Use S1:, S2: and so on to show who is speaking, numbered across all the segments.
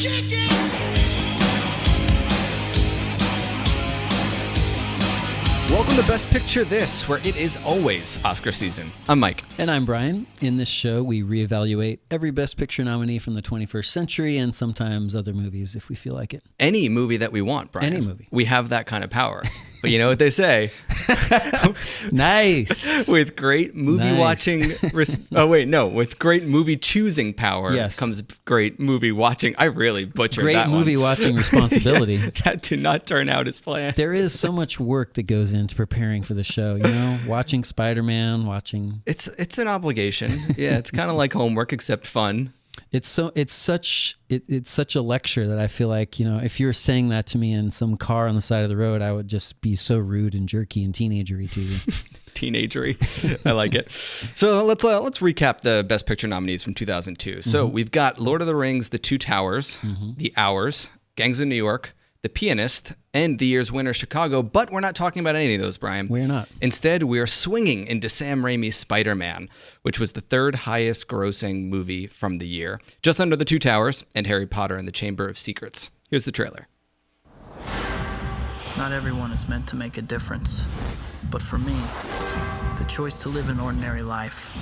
S1: Welcome to Best Picture This, where it is always Oscar season. I'm Mike.
S2: And I'm Brian. In this show, we reevaluate every Best Picture nominee from the 21st century and sometimes other movies if we feel like it.
S1: Any movie that we want, Brian.
S2: Any movie.
S1: We have that kind of power. But you know what they say?
S2: Nice.
S1: With great movie watching... with great movie choosing power comes great movie watching. I really butchered that one.
S2: Great movie watching responsibility.
S1: That did not turn out as planned.
S2: There is so much work that goes into preparing for the show, you know? Watching Spider-Man, watching...
S1: It's an obligation. Yeah, it's kind of like homework, except fun.
S2: It's such a lecture that I feel like, you know, if you were saying that to me in some car on the side of the road, I would just be so rude and jerky and teenagery to you.
S1: Teenagery. I like it. So let's recap the Best Picture nominees from 2002. So we've got Lord of the Rings, The Two Towers, The Hours, Gangs of New York, The Pianist, and the year's winner, Chicago, but we're not talking about any of those, Brian.
S2: We're not.
S1: Instead, we are swinging into Sam Raimi's Spider-Man, which was the third highest grossing movie from the year, just under The Two Towers and Harry Potter and the Chamber of Secrets. Here's the trailer.
S3: Not everyone is meant to make a difference, but for me, the choice to live an ordinary life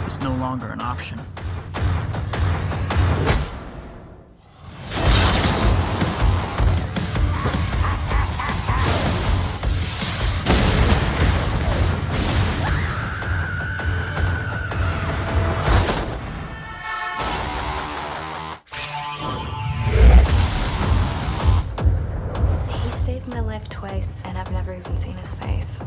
S3: is no longer an option.
S4: My life twice, and I've never even seen his face.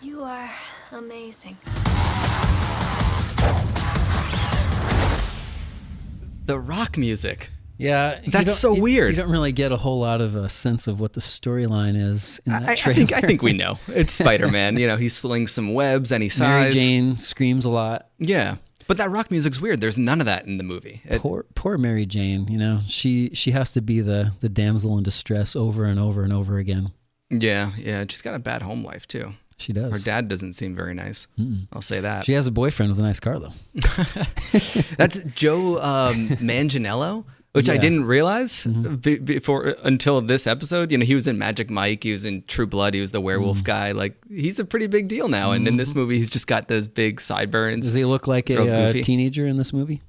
S4: You are amazing.
S1: The rock music.
S2: Yeah.
S1: That's so weird.
S2: You don't really get a whole lot of a sense of what the storyline is in that trailer.
S1: I think we know. It's Spider-Man. You know, he slings some webs and he sighs.
S2: Mary Jane screams a lot.
S1: Yeah. But that rock music's weird. There's none of that in the movie.
S2: Poor Mary Jane, you know. She has to be the damsel in distress over and over and over again.
S1: Yeah. She's got a bad home life, too.
S2: She does.
S1: Her dad doesn't seem very nice. I'll say that.
S2: She has a boyfriend with a nice car, though.
S1: That's Joe Manganiello, which I didn't realize before until this episode. You know, he was in Magic Mike. He was in True Blood. He was the werewolf guy. Like, he's a pretty big deal now. And in this movie, he's just got those big sideburns.
S2: Does he look like a teenager in this movie?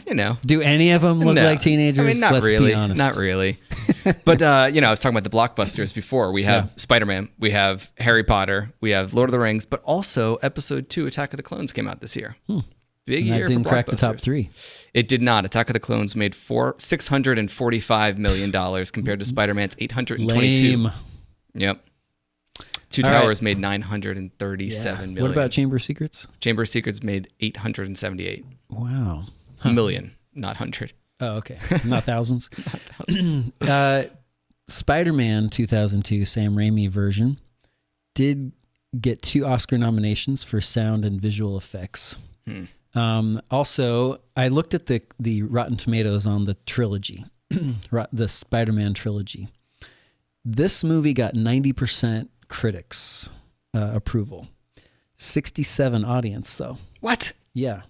S1: You know.
S2: Do any of them look like teenagers?
S1: I mean, not
S2: Let's
S1: really.
S2: be honest.
S1: Not really. But, you know, I was talking about the blockbusters before. We have Spider-Man. We have Harry Potter. We have Lord of the Rings. But also, Episode 2, Attack of the Clones, came out this year. Big year for blockbusters. That didn't crack the top 3. It did not. Attack of the Clones made $645 million compared to Spider-Man's $822.
S2: Lame.
S1: Yep. Two Towers made $937 million.
S2: What about Chamber of Secrets?
S1: Chamber of Secrets made $878.
S2: Wow.
S1: Million, not 100.
S2: Oh, okay. Not thousands.
S1: Not thousands.
S2: Spider-Man 2002 Sam Raimi version did get 2 Oscar nominations for sound and visual effects. Also, I looked at the Rotten Tomatoes on the trilogy, the Spider-Man trilogy. This movie got 90% critics approval, 67 audience though.
S1: What?
S2: Yeah.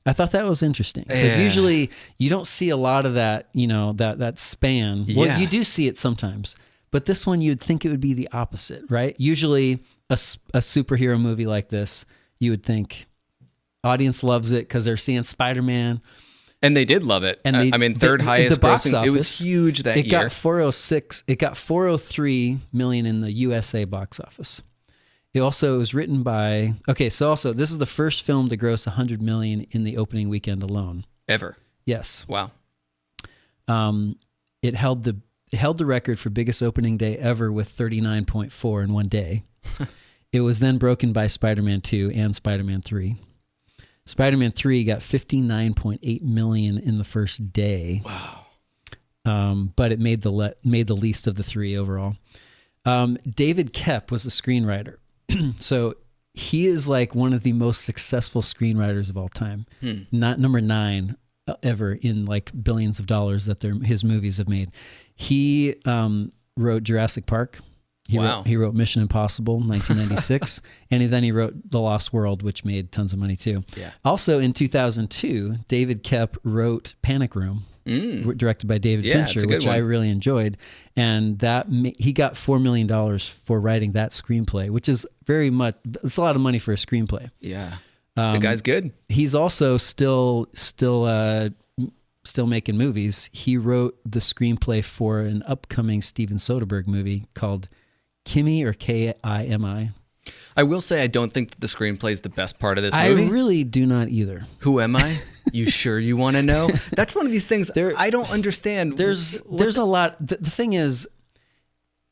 S2: I thought that was interesting because usually you don't see a lot of that, you know, that span. Well, you do see it sometimes, but this one you'd think it would be the opposite, right? Usually a superhero movie like this, you would think audience loves it because they're seeing Spider-Man. And
S1: they did love it. And I mean, third highest grossing. Office, it was huge that year.
S2: It got 406. It got 403 million in the USA box office. It also was written by, so this is the first film to gross 100 million in the opening weekend alone.
S1: Ever?
S2: Yes.
S1: Wow.
S2: It held the record for biggest opening day ever with 39.4 in one day. It was then broken by Spider-Man 2 and Spider-Man 3. Spider-Man 3 got 59.8 million in the first day.
S1: Wow.
S2: But it made the least of the 3 overall. David Koepp was the screenwriter. So he is like one of the most successful screenwriters of all time. Not number 9 ever in like billions of dollars that his movies have made. He wrote Jurassic Park. He wrote Mission Impossible 1996, and then he wrote The Lost World, which made tons of money too. Yeah. Also in 2002, David Koepp wrote Panic Room, directed by David Fincher, which I really enjoyed, and that he got $4 million for writing that screenplay, which is it's a lot of money for a screenplay.
S1: Yeah, the guy's good.
S2: He's also still making movies. He wrote the screenplay for an upcoming Steven Soderbergh movie called Kimi, or Kimi.
S1: I will say I don't think that the screenplay is the best part of this movie.
S2: I really do not either.
S1: Who am I? You sure you want to know? That's one of these things I don't understand.
S2: There's a lot. The thing is,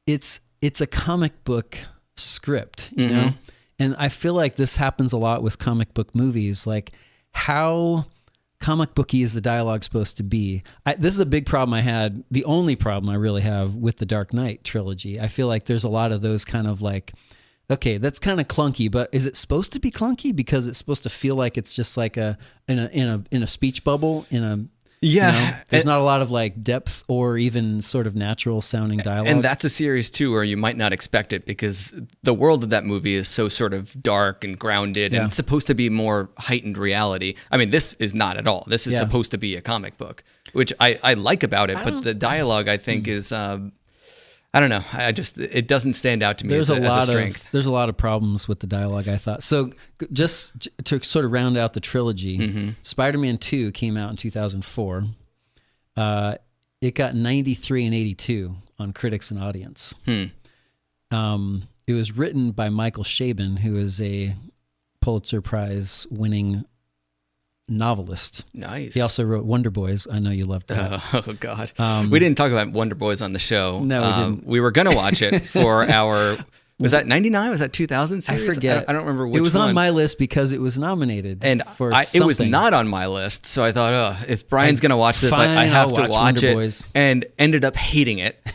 S2: it's a comic book script, you know? And I feel like this happens a lot with comic book movies. Like, how comic booky is the dialogue supposed to be? This is a big problem I had. The only problem I really have with the Dark Knight trilogy. I feel like there's a lot of those kind of like, okay, that's kind of clunky, but is it supposed to be clunky because it's supposed to feel like it's just like in a speech bubble there's not a lot of like depth or even sort of natural sounding dialogue.
S1: And that's a series too where you might not expect it, because the world of that movie is so sort of dark and grounded and it's supposed to be more heightened reality. I mean, this is not at all. This is supposed to be a comic book, which I like about it, but the dialogue I think is I don't know. It doesn't stand out to me as a strength.
S2: There's a lot of problems with the dialogue, I thought. So just to sort of round out the trilogy, Spider-Man 2 came out in 2004. It got 93 and 82 on critics and audience. It was written by Michael Chabon, who is a Pulitzer Prize winning novelist.
S1: Nice.
S2: He also wrote Wonder Boys. I know you loved that.
S1: Oh God. We didn't talk about Wonder Boys on the show.
S2: No, we didn't.
S1: We were going to watch it for our, was that 99? Was that 2000 series?
S2: I forget.
S1: I don't remember which one.
S2: It was on my list because it was nominated for something.
S1: It was not on my list. So I thought, if Brian's going to watch this, I have to watch it. Boys. And ended up hating it.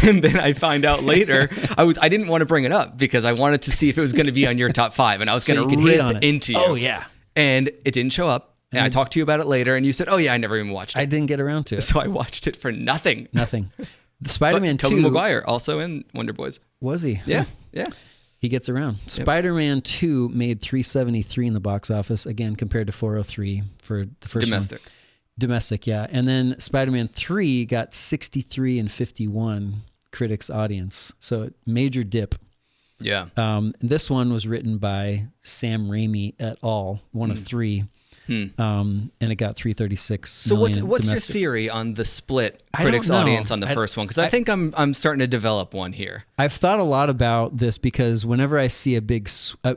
S1: And then I find out later, I didn't want to bring it up because I wanted to see if it was going to be on your top 5. And I was going to rip into you.
S2: Oh, yeah.
S1: And it didn't show up. And I talked to you about it later, and you said, "Oh yeah, I never even watched it."
S2: I didn't get around to it,
S1: so I watched it for nothing.
S2: Nothing. The Spider-Man 2.
S1: Tobey Maguire also in Wonder Boys.
S2: Was he?
S1: Yeah,
S2: huh.
S1: yeah.
S2: He gets around. Yep. Spider-Man 2 made $373 in the box office, again compared to $403 for the first
S1: Domestic.
S2: one. Domestic, yeah. And then Spider-Man 3 got 63 and 51 critics audience, so major dip.
S1: Yeah.
S2: This one was written by Sam Raimi et al., one of 3. And it got 336.
S1: So what's your theory on the split critics audience on the first one? Because I think I'm starting to develop one here.
S2: I've thought a lot about this because whenever I see a big split,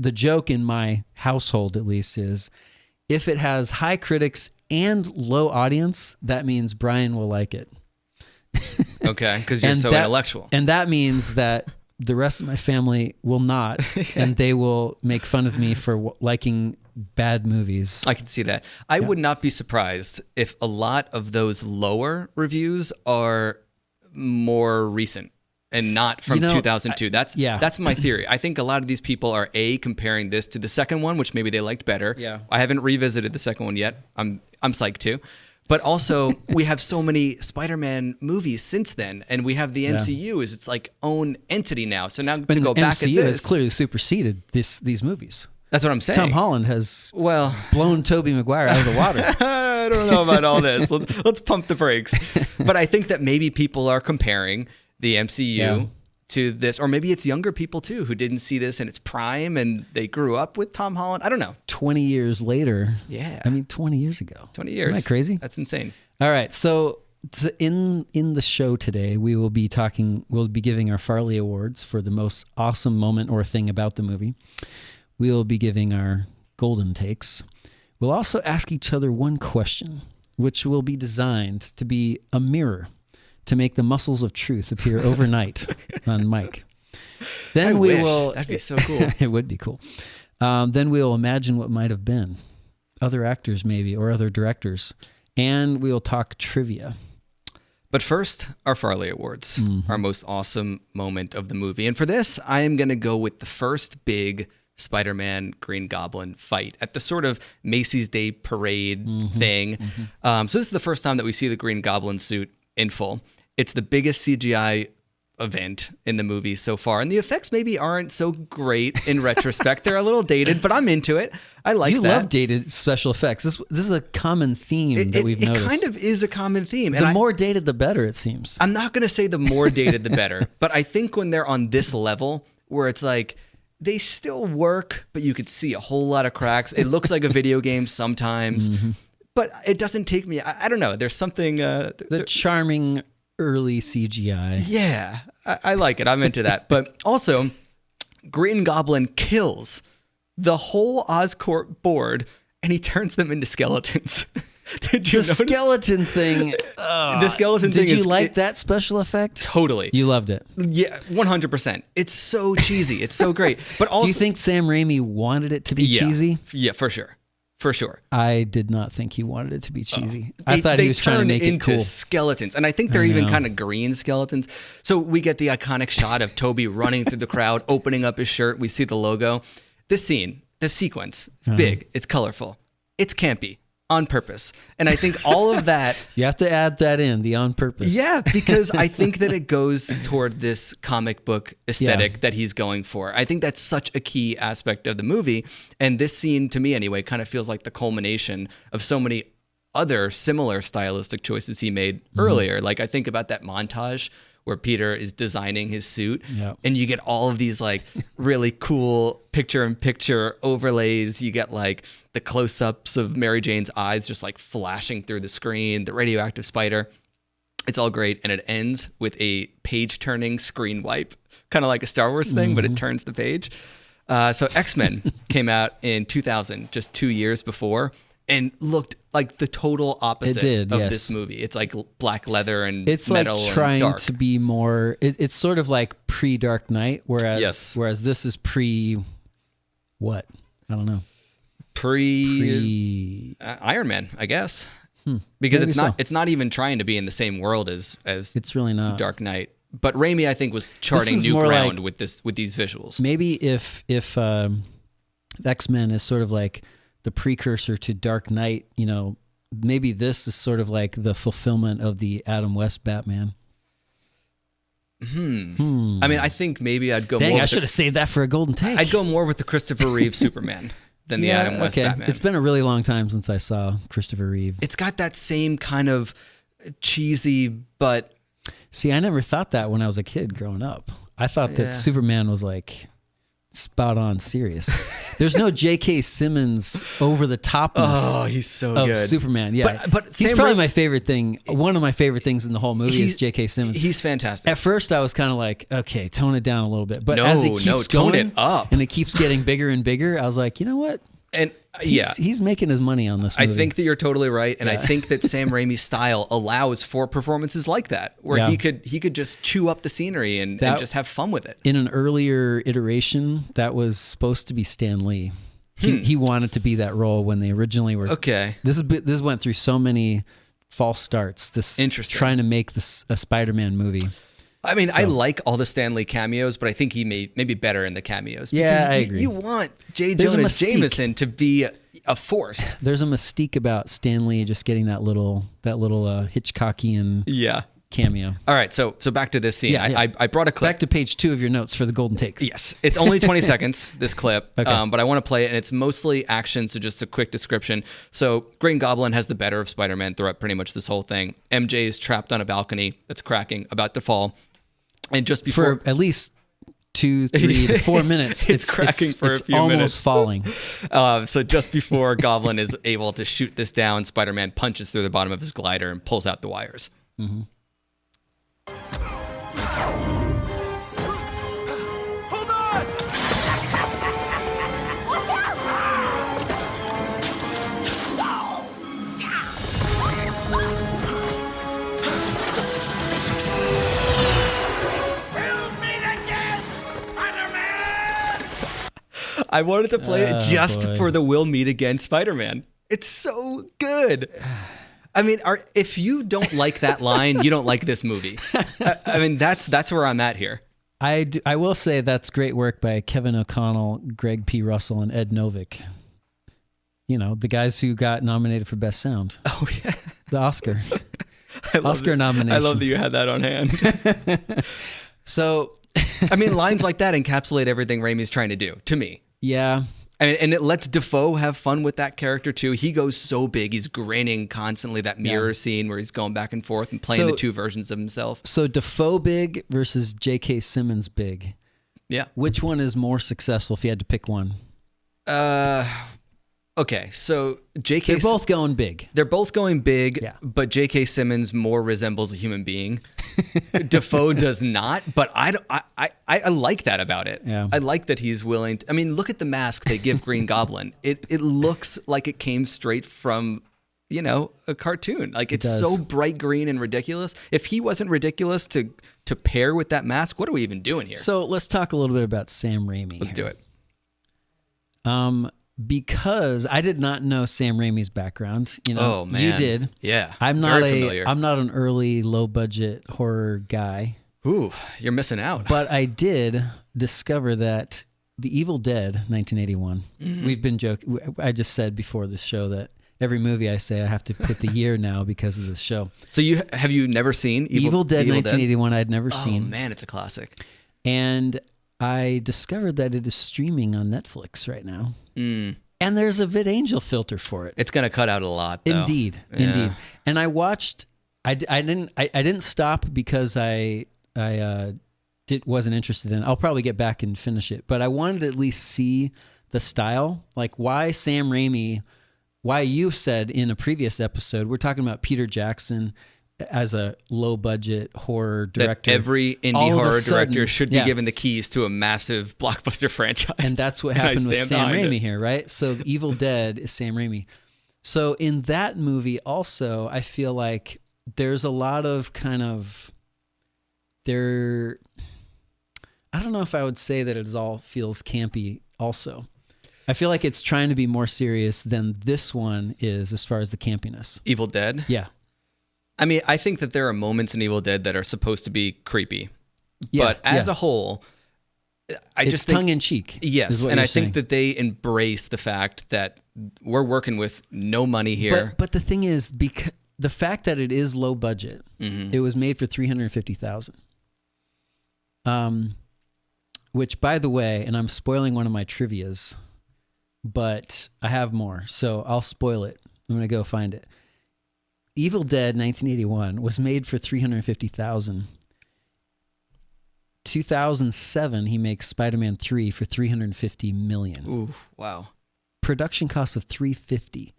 S2: the joke in my household at least is, if it has high critics and low audience, that means Brian will like it.
S1: Okay, because you're so intellectual.
S2: And that means that the rest of my family will not, and they will make fun of me for liking bad movies.
S1: I can see that. I would not be surprised if a lot of those lower reviews are more recent and not from 2002. That's my theory. I think a lot of these people are comparing this to the second one, which maybe they liked better.
S2: Yeah.
S1: I haven't revisited the second one yet. I'm psyched to. But also, we have so many Spider-Man movies since then, and we have the MCU as its like own entity now. So now to go back at this,
S2: MCU has clearly superseded these movies.
S1: That's what I'm saying.
S2: Tom Holland has blown Tobey Maguire out of the water.
S1: I don't know about all this. Let's pump the brakes. But I think that maybe people are comparing the MCU to this, or maybe it's younger people too who didn't see this in its prime and they grew up with Tom Holland. I don't know.
S2: 20 years later.
S1: Yeah.
S2: I mean, 20 years ago.
S1: 20 years.
S2: Isn't that crazy?
S1: That's insane.
S2: All right. So in the show today, we'll be giving our Farley Awards for the most awesome moment or thing about the movie. We'll be giving our golden takes. We'll also ask each other one question, which will be designed to be a mirror to make the muscles of truth appear overnight on Mike. Then that'd
S1: be so cool.
S2: It would be cool. Then we'll imagine what might have been. Other actors maybe, or other directors. And we'll talk trivia.
S1: But first, our Farley Awards, our most awesome moment of the movie. And for this, I am going to go with the first big Spider-Man Green Goblin fight at the sort of Macy's Day Parade thing. So this is the first time that we see the Green Goblin suit in full. It's the biggest CGI event in the movie so far, and the effects maybe aren't so great in retrospect. They're a little dated, but I'm into it. I like that. You
S2: love dated special effects. This is a common theme that we've noticed.
S1: It kind of is a common theme.
S2: The more dated, the better, it seems.
S1: I'm not going to say the more dated, the better, but I think when they're on this level where it's like, they still work, but you could see a whole lot of cracks. It looks like a video game sometimes, but it doesn't take me. I don't know. There's something.
S2: The charming early CGI.
S1: Yeah, I like it. I'm into that. But also, Green Goblin kills the whole Oscorp board, and he turns them into skeletons. Did you notice?
S2: Skeleton thing?
S1: The skeleton thing.
S2: Did you like that special effect?
S1: Totally.
S2: You loved it.
S1: Yeah, 100%. It's so cheesy. It's so great. But also,
S2: do you think Sam Raimi wanted it to be cheesy?
S1: Yeah, for sure. For sure.
S2: I did not think he wanted it to be cheesy. I thought he was trying to make it cool.
S1: Skeletons, and I think they're even kind of green skeletons. So we get the iconic shot of Tobey running through the crowd, opening up his shirt. We see the logo. This scene, this sequence, it's big. It's colorful. It's campy. On purpose. And I think all of that...
S2: You have to add that in, the on purpose.
S1: Yeah, because I think that it goes toward this comic book aesthetic that he's going for. I think that's such a key aspect of the movie. And this scene, to me anyway, kind of feels like the culmination of so many other similar stylistic choices he made earlier. Like, I think about that montage where Peter is designing his suit, and you get all of these like really cool picture-in-picture overlays. You get like the close-ups of Mary Jane's eyes just like flashing through the screen, the radioactive spider. It's all great, and it ends with a page-turning screen wipe, kind of like a Star Wars thing, but it turns the page. So X-Men came out in 2000, just 2 years before, and looked like the total opposite of this movie. It's like black leather and
S2: it's
S1: metal
S2: like trying
S1: and dark.
S2: to be more. It's sort of like pre-Dark Knight, whereas this is what? I don't know.
S1: Iron Man, I guess, because
S2: Maybe
S1: it's not even trying to be in the same world as
S2: it's really not
S1: Dark Knight. But Raimi, I think, was charting new ground with these visuals.
S2: Maybe if X-Men is sort of like the precursor to Dark Knight, maybe this is sort of like the fulfillment of the Adam West Batman.
S1: I mean, I think maybe I'd go.
S2: Dang, I should have saved that for a golden take.
S1: I'd go more with the Christopher Reeve Superman than the Adam West Batman.
S2: It's been a really long time since I saw Christopher Reeve.
S1: It's got that same kind of cheesy, but
S2: see, I never thought that when I was a kid growing up. I thought that Superman was like spot on serious. There's no J.K. Simmons over the topness.
S1: Oh, he's so
S2: of
S1: good.
S2: Superman. Yeah,
S1: but
S2: he's probably my favorite thing. One of my favorite things in the whole movie is J.K. Simmons.
S1: He's fantastic.
S2: At first, I was kind of like, okay, tone it down a little bit. But as it keeps going,
S1: tone it up,
S2: and it keeps getting bigger and bigger, I was like, you know what?
S1: And
S2: he's making his money on this movie.
S1: I think that you're totally right, and I think that Sam Raimi's style allows for performances like that, where he could just chew up the scenery and just have fun with it.
S2: In an earlier iteration, that was supposed to be Stan Lee. He wanted to be that role when they originally were.
S1: Okay,
S2: this went through so many false starts. Trying to make this a Spider-Man movie.
S1: I mean, I like all the Stan Lee cameos, but I think he may be better in the cameos.
S2: Yeah, I agree.
S1: You want J. Jonah Jameson to be a force.
S2: There's a mystique about Stan Lee just getting that little Hitchcockian cameo.
S1: All right, so back to this scene.
S2: Yeah.
S1: I brought a clip.
S2: Back to page 2 of your notes for the golden takes.
S1: Yes, it's only 20 seconds, this clip,
S2: okay.
S1: But I want to play it, and it's mostly action, so just a quick description. So Green Goblin has the better of Spider-Man throughout pretty much this whole thing. MJ is trapped on a balcony that's cracking, about to fall. And just before,
S2: for at least 2, 3 to 4 minutes,
S1: it's cracking for a few minutes.
S2: It's almost falling.
S1: So just before Goblin is able to shoot this down, Spider-Man punches through the bottom of his glider and pulls out the wires.
S5: Mm-hmm. Hold on! Watch out!
S1: I wanted to play it just for the "We'll Meet Again" Spider-Man. It's so good. I mean, if you don't like that line, you don't like this movie. I mean, that's where I'm at here.
S2: I will say that's great work by Kevin O'Connell, Greg P. Russell, and Ed Novick. You know, the guys who got nominated for Best Sound.
S1: Oh, yeah.
S2: The Oscar. Oscar nomination.
S1: I love that you had that on hand.
S2: So,
S1: I mean, lines like that encapsulate everything Raimi's trying to do, to me.
S2: Yeah.
S1: And it lets Dafoe have fun with that character, too. He goes so big. He's grinning constantly, that mirror scene where he's going back and forth and playing the two versions of himself.
S2: So Dafoe big versus J.K. Simmons big.
S1: Yeah.
S2: Which one is more successful if you had to pick one?
S1: Okay, so J.K.
S2: They're both going big.
S1: They're both going big,
S2: yeah.
S1: But J.K. Simmons more resembles a human being. Dafoe does not, but I like that about it.
S2: Yeah.
S1: I like that he's willing to, I mean, look at the mask they give Green Goblin. It looks like it came straight from, you know, a cartoon. Like it's so bright green and ridiculous. If he wasn't ridiculous to pair with that mask, what are we even doing here?
S2: So let's talk a little bit about Sam Raimi.
S1: Let's do it.
S2: Because I did not know Sam Raimi's background. You know,
S1: oh man,
S2: you did.
S1: Yeah,
S2: I'm not an early low budget horror guy.
S1: Ooh, you're missing out.
S2: But I did discover that The Evil Dead, 1981. Mm-hmm. We've been joking. I just said before this show that every movie I say I have to put the year now because of this show.
S1: So have you never seen
S2: Evil Dead 1981? I'd never seen.
S1: Oh man, it's a classic.
S2: And I discovered that it is streaming on Netflix right now.
S1: Mm.
S2: And there's a VidAngel filter for it.
S1: It's going to cut out a lot, though.
S2: Indeed. And I watched. I didn't stop because I wasn't interested in it. I'll probably get back and finish it, but I wanted to at least see the style, like why Sam Raimi. Why you said in a previous episode, we're talking about Peter Jackson as a low-budget horror director.
S1: That every indie horror director should be given the keys to a massive blockbuster franchise.
S2: And that's what happened with Sam Raimi here, right? So Evil Dead is Sam Raimi. So in that movie also, I feel like there's a lot of kind of... I don't know if I would say that it all feels campy also. I feel like it's trying to be more serious than this one is as far as the campiness.
S1: Evil Dead?
S2: Yeah.
S1: I mean, I think that there are moments in Evil Dead that are supposed to be creepy. Yeah, but as a whole, I just think...
S2: tongue-in-cheek.
S1: Yes, and I think that they embrace the fact that we're working with no money here.
S2: But the thing is, because the fact that it is low budget, it was made for $350,000. Which, by the way, and I'm spoiling one of my trivias, but I have more, so I'll spoil it. I'm going to go find it. Evil Dead 1981 was made for $350,000. 2007, he makes Spider-Man 3 for $350 million.
S1: Ooh, wow.
S2: Production cost of $350.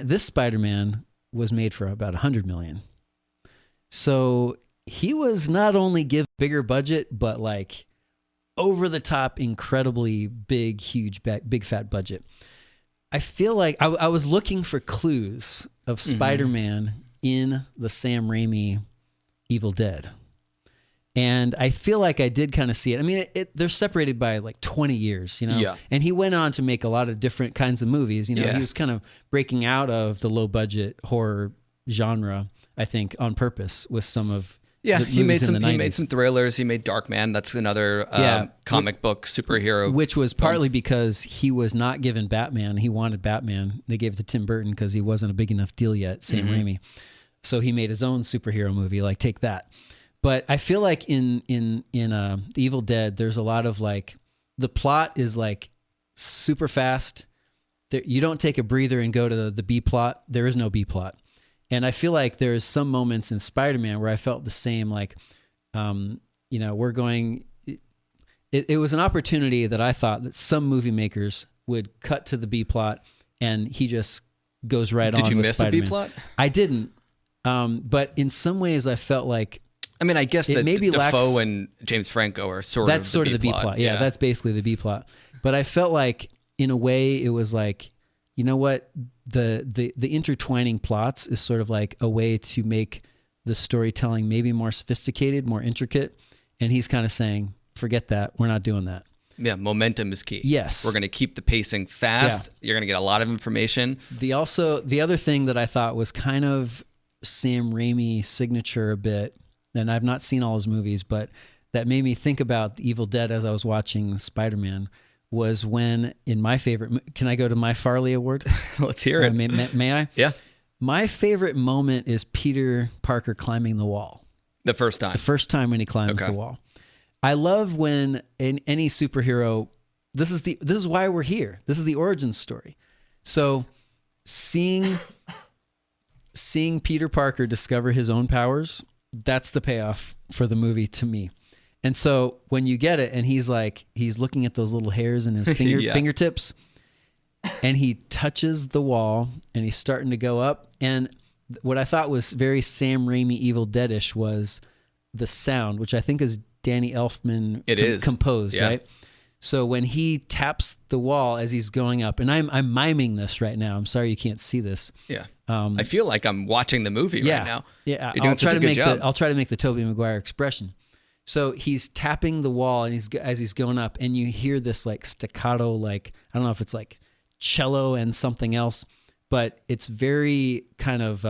S2: This Spider-Man was made for about $100 million. So he was not only given bigger budget, but like over the top, incredibly big, huge, big fat budget. I feel like I was looking for clues of Spider-Man in the Sam Raimi Evil Dead. And I feel like I did kind of see it. I mean, they're separated by like 20 years, you know?
S1: Yeah.
S2: And he went on to make a lot of different kinds of movies. You know, he was kind of breaking out of the low-budget horror genre, I think, on purpose with some of
S1: he made some thrillers. He made Darkman. That's another comic book superhero.
S2: Which was partly because he was not given Batman. He wanted Batman. They gave it to Tim Burton because he wasn't a big enough deal yet, Sam Raimi. So he made his own superhero movie, like take that. But I feel like in The Evil Dead, there's a lot of like, the plot is like super fast. You don't take a breather and go to the B plot. There is no B plot. And I feel like there's some moments in Spider-Man where I felt the same, like, we're going... It was an opportunity that I thought that some movie makers would cut to the B plot, and he just goes right on with Spider-Man. Did you miss a B plot? I didn't. But in some ways, I felt like...
S1: I mean, I guess that Dafoe and James Franco are sort of the B plot.
S2: Yeah, that's basically the B plot. But I felt like, in a way, it was like, you know what? The intertwining plots is sort of like a way to make the storytelling maybe more sophisticated, more intricate. And he's kind of saying, forget that. We're not doing that.
S1: Yeah, momentum is key.
S2: Yes.
S1: We're going to keep the pacing fast. Yeah. You're going to get a lot of information.
S2: The other thing that I thought was kind of Sam Raimi signature a bit, and I've not seen all his movies, but that made me think about Evil Dead as I was watching Spider-Man, was when in my favorite... Can I go to my Farley Award?
S1: Let's hear it.
S2: May I?
S1: Yeah.
S2: My favorite moment is Peter Parker climbing the wall.
S1: The first time.
S2: The first time when he climbs the wall. I love when in any superhero, this is why we're here. This is the origin story. So seeing Peter Parker discover his own powers, that's the payoff for the movie to me. And so when you get it and he's looking at those little hairs in his fingertips and he touches the wall and he's starting to go up. And what I thought was very Sam Raimi Evil Dead-ish was the sound, which I think is Danny Elfman composed, right? So when he taps the wall as he's going up, and I'm miming this right now. I'm sorry you can't see this.
S1: Yeah. I feel like I'm watching the movie right now.
S2: Yeah.
S1: You're doing such a good job.
S2: I'll try to make the Tobey Maguire expression. So he's tapping the wall and as he's going up, and you hear this like staccato, like, I don't know if it's like cello and something else, but it's very kind of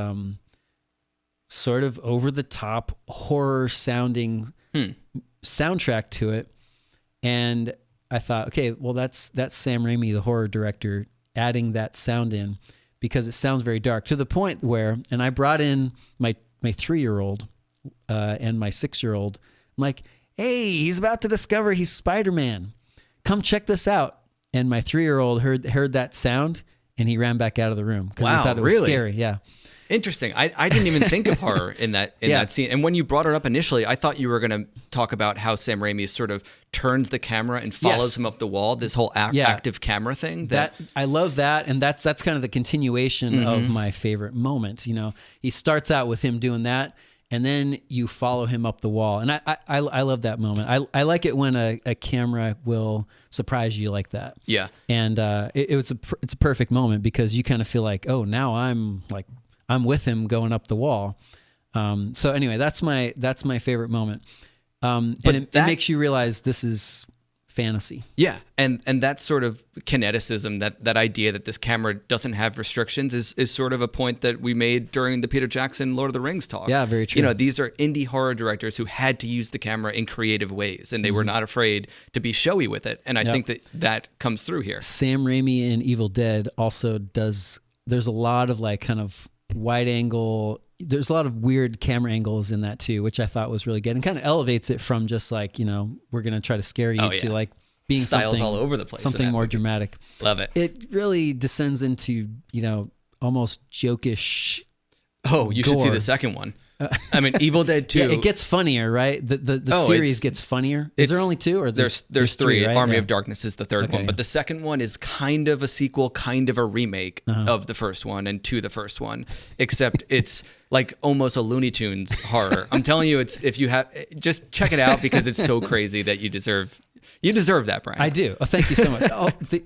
S2: sort of over the top horror sounding soundtrack to it. And I thought, okay, well that's Sam Raimi, the horror director, adding that sound in because it sounds very dark to the point where, and I brought in my 3-year-old and my 6-year-old. I'm like, hey, he's about to discover he's Spider-Man. Come check this out. And my 3-year-old heard that sound and he ran back out of the room because he thought it was scary. Yeah.
S1: Interesting. I didn't even think of horror in that scene. And when you brought it up initially, I thought you were going to talk about how Sam Raimi sort of turns the camera and follows him up the wall. This whole active camera thing. That
S2: I love that, and that's kind of the continuation of my favorite moment. You know, he starts out with him doing that, and then you follow him up the wall, and I love that moment. I like it when a camera will surprise you like that. Yeah, and it's a perfect moment because you kind of feel like, oh, now I'm with him going up the wall. So anyway, that's my favorite moment. And it makes you realize this is fantasy.
S1: Yeah, and that sort of kineticism, that idea that this camera doesn't have restrictions is sort of a point that we made during the Peter Jackson Lord of the Rings talk.
S2: Yeah, very true.
S1: You know, these are indie horror directors who had to use the camera in creative ways, and they were not afraid to be showy with it. And I think that comes through here.
S2: Sam Raimi in Evil Dead also does, there's a lot of like kind of wide angle, there's a lot of weird camera angles in that too, which I thought was really good and kind of elevates it from just like, you know, we're going to try to scare you to like being
S1: styles all over the place,
S2: something more dramatic.
S1: Love it.
S2: It really descends into, you know, almost jokish.
S1: Oh, you should see the second one. I mean, Evil Dead 2.
S2: Yeah, it gets funnier, right? The series gets funnier. Is there only 2 or
S1: there's 3, right? Army of Darkness is the third one, but the second one is kind of a sequel, kind of a remake of the first one and to the first one, except it's like almost a Looney Tunes horror. I'm telling you, if you have, just check it out because it's so crazy that you deserve that, Brian.
S2: I do. Oh, thank you so much.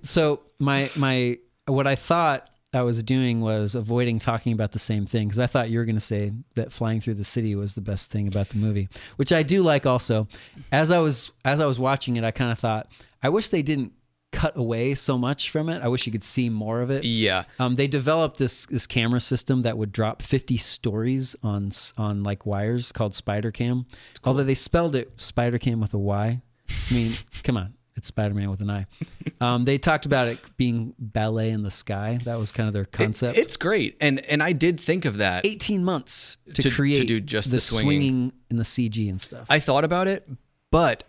S2: So my what I thought I was doing was avoiding talking about the same thing because I thought you were going to say that flying through the city was the best thing about the movie, which I do like also. As I was watching it, I kind of thought, I wish they didn't cut away so much from it. I wish you could see more of it.
S1: Yeah.
S2: They developed this camera system that would drop 50 stories on like wires called Spider Cam. Cool. Although they spelled it Spider Cam with a Y. I mean, come on. It's Spider-Man with an eye. They talked about it being ballet in the sky. That was kind of their concept.
S1: It's great. And I did think of that.
S2: 18 months to create to do just the swinging and the CG and stuff.
S1: I thought about it, but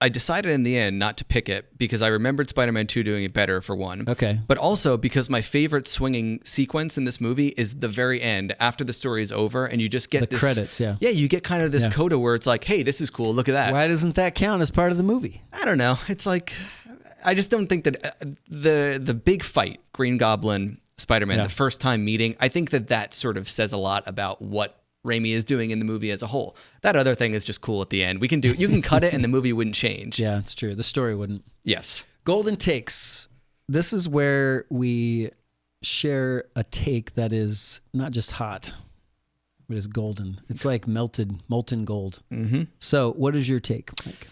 S1: I decided in the end not to pick it because I remembered Spider-Man 2 doing it better for one.
S2: Okay.
S1: But also because my favorite swinging sequence in this movie is the very end after the story is over and you just get
S2: the credits, Yeah,
S1: you get kind of this coda where it's like, hey, this is cool. Look at that.
S2: Why doesn't that count as part of the movie?
S1: I don't know. It's like, I just don't think that the big fight, Green Goblin, Spider-Man, the first time meeting, I think that sort of says a lot about what Raimi is doing in the movie as a whole. That other thing is just cool at the end. You can cut it and the movie wouldn't change.
S2: Yeah, it's true. The story wouldn't.
S1: Yes.
S2: Golden takes. This is where we share a take that is not just hot, but is golden. It's like molten gold.
S1: Mm-hmm.
S2: So what is your take, Mike?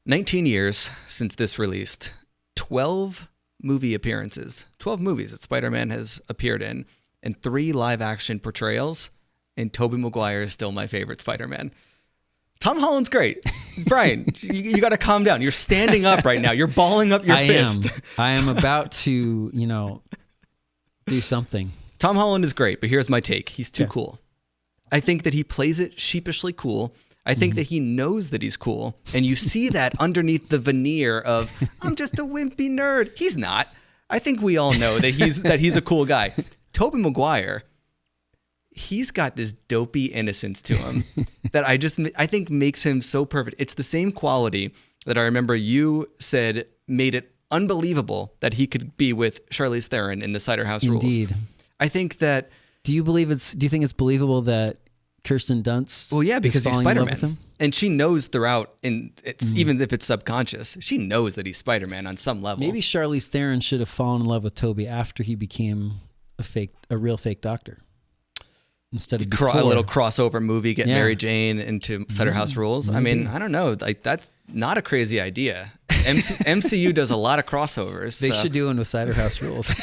S1: 19 years since this released, 12 movie appearances, 12 movies that Spider-Man has appeared in, and 3 live-action portrayals, and Tobey Maguire is still my favorite Spider-Man. Tom Holland's great. Brian, you got to calm down. You're standing up right now. You're balling up your fist.
S2: I am about to, do something.
S1: Tom Holland is great, but here's my take. He's too cool. I think that he plays it sheepishly cool. I think that he knows that he's cool. And you see that underneath the veneer of, I'm just a wimpy nerd. He's not. I think we all know that he's a cool guy. Tobey Maguire, he's got this dopey innocence to him that I think makes him so perfect. It's the same quality that I remember you said made it unbelievable that he could be with Charlize Theron in the Cider House Rules.
S2: Indeed.
S1: I think that...
S2: Do you think it's believable that Kirsten Dunst
S1: because he's Spider-Man.
S2: With him?
S1: And she knows throughout, and it's even if it's subconscious, she knows that he's Spider-Man on some level.
S2: Maybe Charlize Theron should have fallen in love with Tobey after he became a real fake doctor. Instead of before.
S1: A little crossover movie, get Mary Jane into Cider House Rules. Maybe. I mean, I don't know. Like, that's not a crazy idea. MCU does a lot of crossovers.
S2: They should do one with Cider House Rules.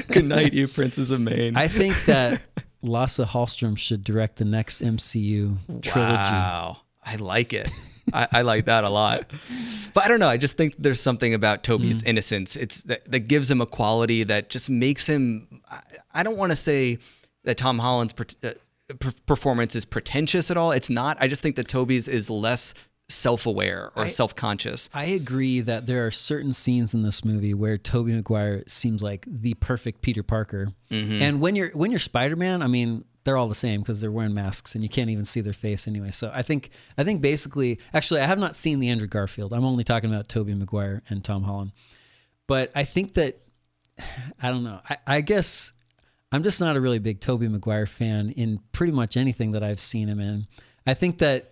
S1: Good night, you Princes of Maine.
S2: I think that Lasse Hallström should direct the next MCU trilogy.
S1: Wow. I like it. I like that a lot. But I don't know. I just think there's something about Tobey's innocence. That gives him a quality that just makes him... I don't want to say that Tom Holland's performance is pretentious at all. It's not. I just think that Tobey's is less self-aware or self-conscious.
S2: I agree that there are certain scenes in this movie where Tobey Maguire seems like the perfect Peter Parker. Mm-hmm. And when you're Spider-Man, I mean, they're all the same because they're wearing masks and you can't even see their face anyway. So I think basically, actually, I have not seen the Andrew Garfield. I'm only talking about Tobey Maguire and Tom Holland. But I think that, I don't know. I guess I'm just not a really big Tobey Maguire fan in pretty much anything that I've seen him in. I think that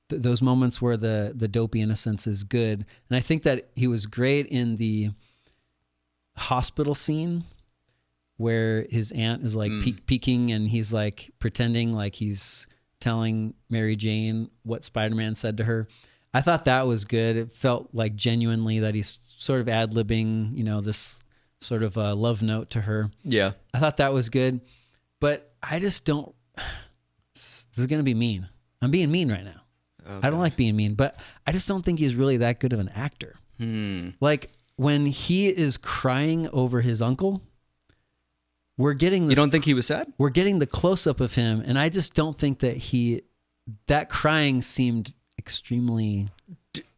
S2: those moments where the dopey innocence is good. And I think that he was great in the hospital scene where his aunt is like peeking and he's like pretending like he's telling Mary Jane what Spider-Man said to her. I thought that was good. It felt like genuinely that he's sort of ad-libbing, this sort of a love note to her.
S1: Yeah.
S2: I thought that was good. But I just don't... This is going to be mean. I'm being mean right now. Okay. I don't like being mean, but I just don't think he's really that good of an actor. Like, when he is crying over his uncle, we're getting this...
S1: You don't think he was sad?
S2: We're getting the close-up of him, and I just don't think that crying seemed extremely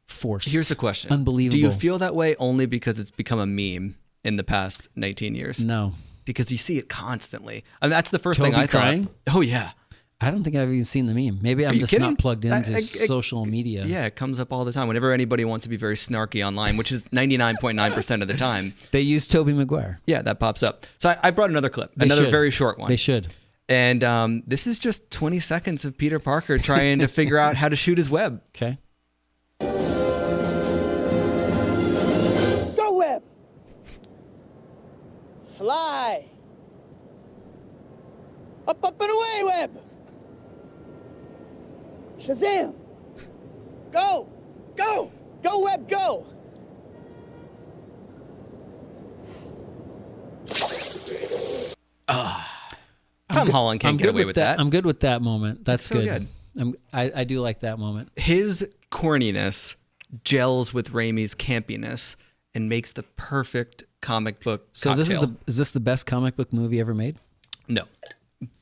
S2: forced.
S1: Here's the question.
S2: Unbelievable.
S1: Do you feel that way only because it's become a meme in the past 19 years?
S2: No.
S1: Because you see it constantly. I mean, that's the first thing
S2: Tobey
S1: I
S2: crying?
S1: thought. Oh, yeah.
S2: I don't think I've even seen the meme. Maybe I'm just
S1: kidding?
S2: not plugged into social media.
S1: Yeah, it comes up all the time. Whenever anybody wants to be very snarky online, which is 99.9% of the time.
S2: They use Tobey Maguire.
S1: Yeah, that pops up. So I brought another clip. Another very short one.
S2: They should.
S1: And this is just 20 seconds of Peter Parker trying to figure out how to shoot his web.
S2: Okay.
S6: Go web! Fly! Up, up, and away, web! Shazam! Go! Go! Go, web, go!
S1: Tom Holland can't get away with that.
S2: I'm good with that moment. That's
S1: so
S2: good. I do like that moment.
S1: His corniness gels with Raimi's campiness and makes the perfect comic book cocktail.
S2: So is this the best comic book movie ever made?
S1: No.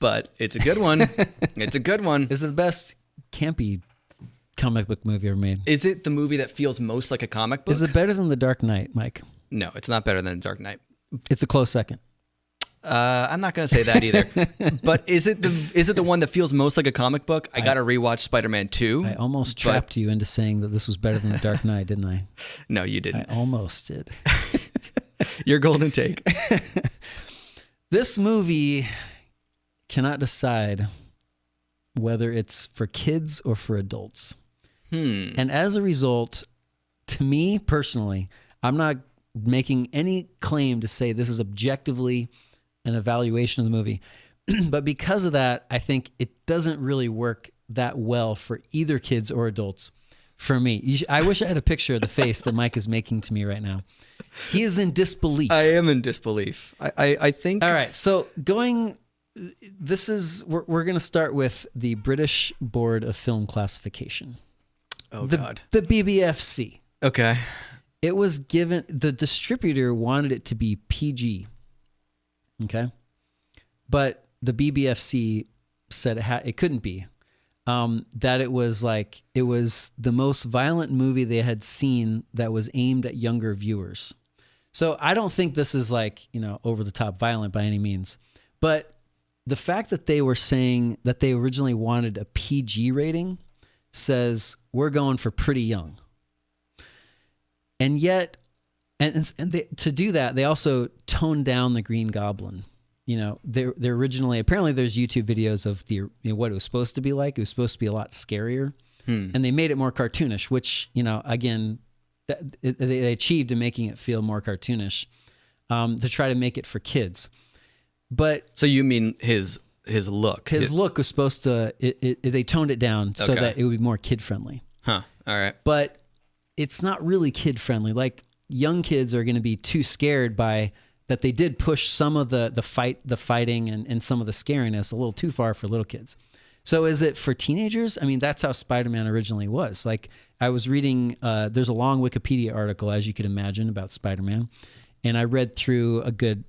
S1: But it's a good one. It's a good one.
S2: Is it the best campy comic book movie ever made?
S1: Is it the movie that feels most like a comic book?
S2: Is it better than The Dark Knight, Mike?
S1: No, it's not better than The Dark Knight.
S2: It's a close second.
S1: I'm not going to say that either. But is it the one that feels most like a comic book? I got to rewatch Spider-Man 2.
S2: I almost trapped you into saying that this was better than The Dark Knight, didn't I?
S1: No, you didn't.
S2: I almost did.
S1: Your golden take.
S2: This movie cannot decide whether it's for kids or for adults. And as a result, to me personally, I'm not making any claim to say this is objectively an evaluation of the movie. But because of that, I think it doesn't really work that well for either kids or adults. for me. I wish I had a picture of the face that Mike is making to me right now. He is in disbelief.
S1: I am in disbelief. I think.
S2: All right, so we're going to start with the British Board of Film Classification.
S1: Oh, God.
S2: The BBFC.
S1: Okay.
S2: It was given, the distributor wanted it to be PG. Okay. But the BBFC said it couldn't be. That it was the most violent movie they had seen that was aimed at younger viewers. So I don't think this is over the top violent by any means. But the fact that they were saying that they originally wanted a PG rating says we're going for pretty young. And yet, to do that, they also toned down the Green Goblin. They're originally, apparently there's YouTube videos of what it was supposed to be like. It was supposed to be a lot scarier. And they made it more cartoonish, which, again, they achieved in making it feel more cartoonish to try to make it for kids. But
S1: so you mean his look?
S2: His look was supposed to, they toned it down so that it would be more kid-friendly.
S1: Huh, all right.
S2: But it's not really kid-friendly. Like, young kids are going to be too scared by that. They did push some of the fighting and some of the scariness a little too far for little kids. So is it for teenagers? I mean, that's how Spider-Man originally was. Like, I was reading, there's a long Wikipedia article, as you could imagine, about Spider-Man. And I read through a good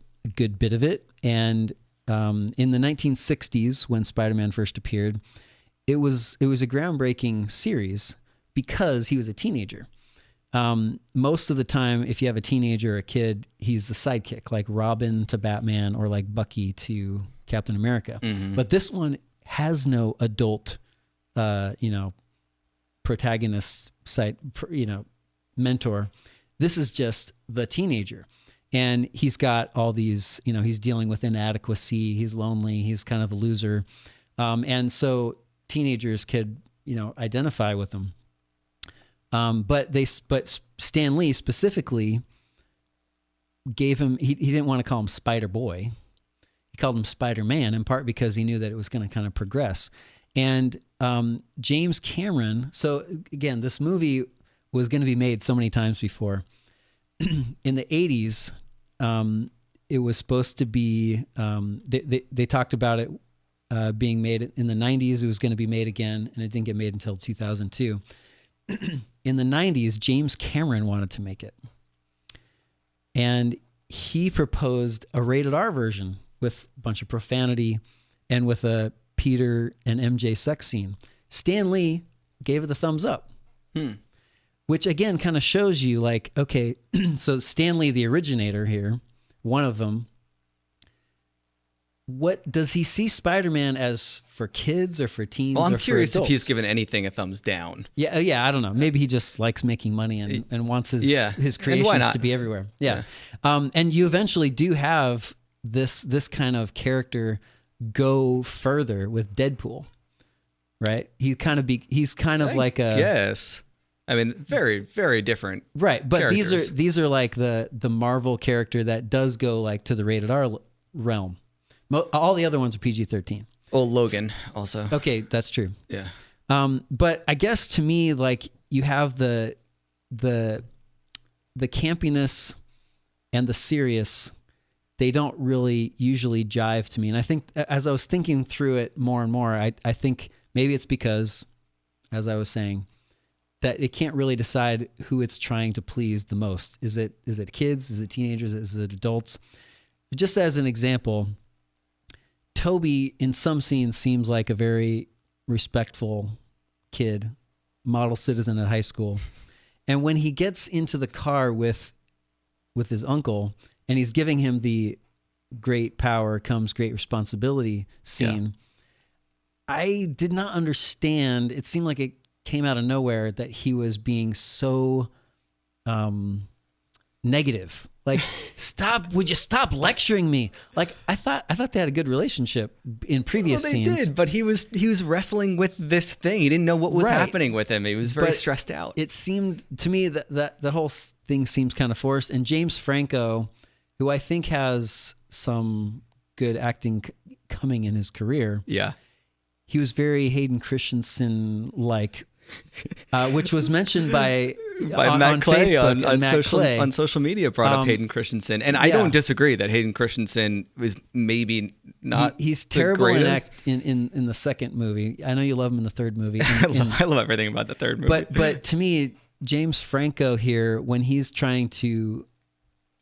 S2: bit of it. And in the 1960s, when Spider-Man first appeared, it was a groundbreaking series because he was a teenager. Most of the time, if you have a teenager or a kid, he's the sidekick, like Robin to Batman or like Bucky to Captain America. Mm-hmm. But this one has no adult, protagonist, mentor. This is just the teenager. And he's got all these, he's dealing with inadequacy. He's lonely. He's kind of a loser. And so teenagers could, identify with him. But Stan Lee specifically gave him, he didn't want to call him Spider-Boy. He called him Spider-Man, in part because he knew that it was going to kind of progress. And James Cameron, so again, this movie was going to be made so many times before. In the 80s, it was supposed to be, they talked about it being made in the 90s. It was going to be made again, and it didn't get made until 2002. In the 90s, James Cameron wanted to make it. And he proposed a rated R version with a bunch of profanity and with a Peter and MJ sex scene. Stan Lee gave it the thumbs up. Which again kind of shows you like, okay, so Stan Lee, the originator here, one of them, what does he see Spider-Man as for kids or for teens?
S1: Well, I'm
S2: or
S1: curious
S2: for adults?
S1: if he's given anything a thumbs down.
S2: Yeah, I don't know. Maybe he just likes making money and wants his creations to be everywhere. Yeah. And you eventually do have this kind of character go further with Deadpool, right? He's kind of like a...
S1: Yes. I mean, very, very different.
S2: Right, but
S1: characters.
S2: these are like the Marvel character that does go like to the rated R realm. All the other ones are PG-13.
S1: Oh, Logan also.
S2: Okay, that's true.
S1: Yeah.
S2: But I guess to me, like, you have the campiness and the serious. They don't really usually jive to me, and I think as I was thinking through it more and more, I think maybe it's because, as I was saying, that it can't really decide who it's trying to please the most. Is it kids? Is it teenagers? Is it adults? Just as an example, Tobey in some scenes seems like a very respectful kid, model citizen at high school. And when he gets into the car with his uncle and he's giving him the great power comes great responsibility scene, I did not understand. It seemed like it came out of nowhere that he was being so negative. Like, would you stop lecturing me? Like, I thought they had a good relationship in previous scenes.
S1: They did, but he was wrestling with this thing. He didn't know what was happening with him. He was very stressed out.
S2: It seemed to me that the whole thing seems kind of forced. And James Franco, who I think has some good acting coming in his career.
S1: Yeah.
S2: He was very Hayden Christensen-like which was mentioned by
S1: Matt Clay
S2: Facebook and Matt Clay
S1: on social media brought up Hayden Christensen, and I don't disagree that Hayden Christensen is maybe not.
S2: He's terrible in the second movie. I know you love him in the third movie.
S1: I love everything about the third movie.
S2: But to me, James Franco here, when he's trying to,